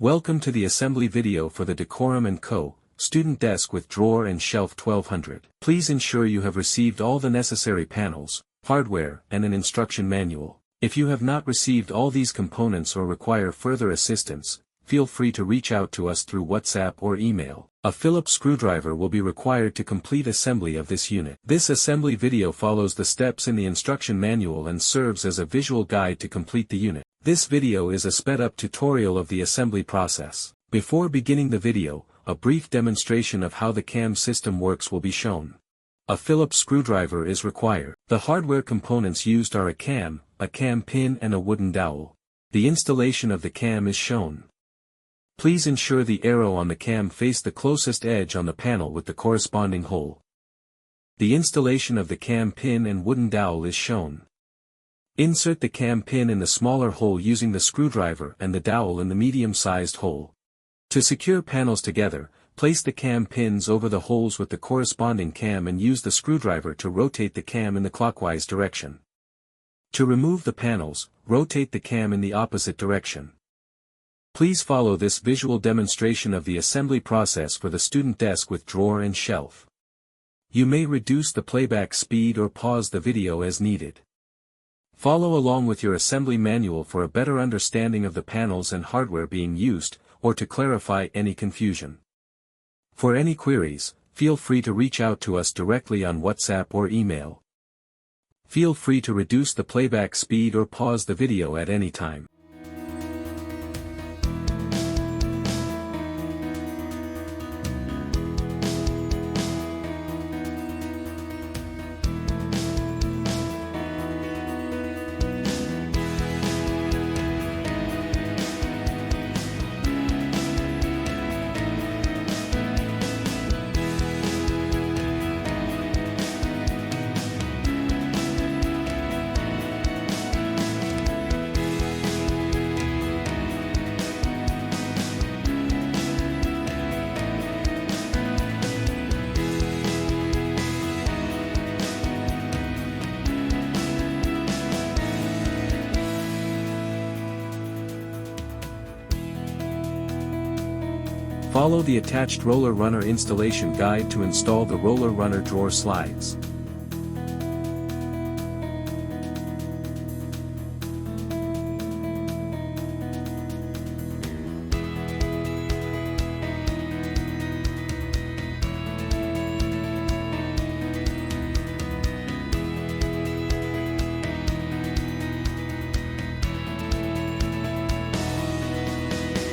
Welcome to the assembly video for the Decorum Co. Student Desk with Drawer and Shelf 1200. Please ensure you have received all the necessary panels, hardware, and an instruction manual. If you have not received all these components or require further assistance, feel free to reach out to us through WhatsApp or email. A Phillips screwdriver will be required to complete assembly of this unit. This assembly video follows the steps in the instruction manual and serves as a visual guide to complete the unit. This video is a sped-up tutorial of the assembly process. Before beginning the video, a brief demonstration of how the cam system works will be shown. A Phillips screwdriver is required. The hardware components used are a cam pin and a wooden dowel. The installation of the cam is shown. Please ensure the arrow on the cam face the closest edge on the panel with the corresponding hole. The installation of the cam pin and wooden dowel is shown. Insert the cam pin in the smaller hole using the screwdriver and the dowel in the medium-sized hole. To secure panels together, place the cam pins over the holes with the corresponding cam and use the screwdriver to rotate the cam in the clockwise direction. To remove the panels, rotate the cam in the opposite direction. Please follow this visual demonstration of the assembly process for the student desk with drawer and shelf. You may reduce the playback speed or pause the video as needed. Follow along with your assembly manual for a better understanding of the panels and hardware being used, or to clarify any confusion. For any queries, feel free to reach out to us directly on WhatsApp or email. Feel free to reduce the playback speed or pause the video at any time. Follow the attached roller runner installation guide to install the roller runner drawer slides.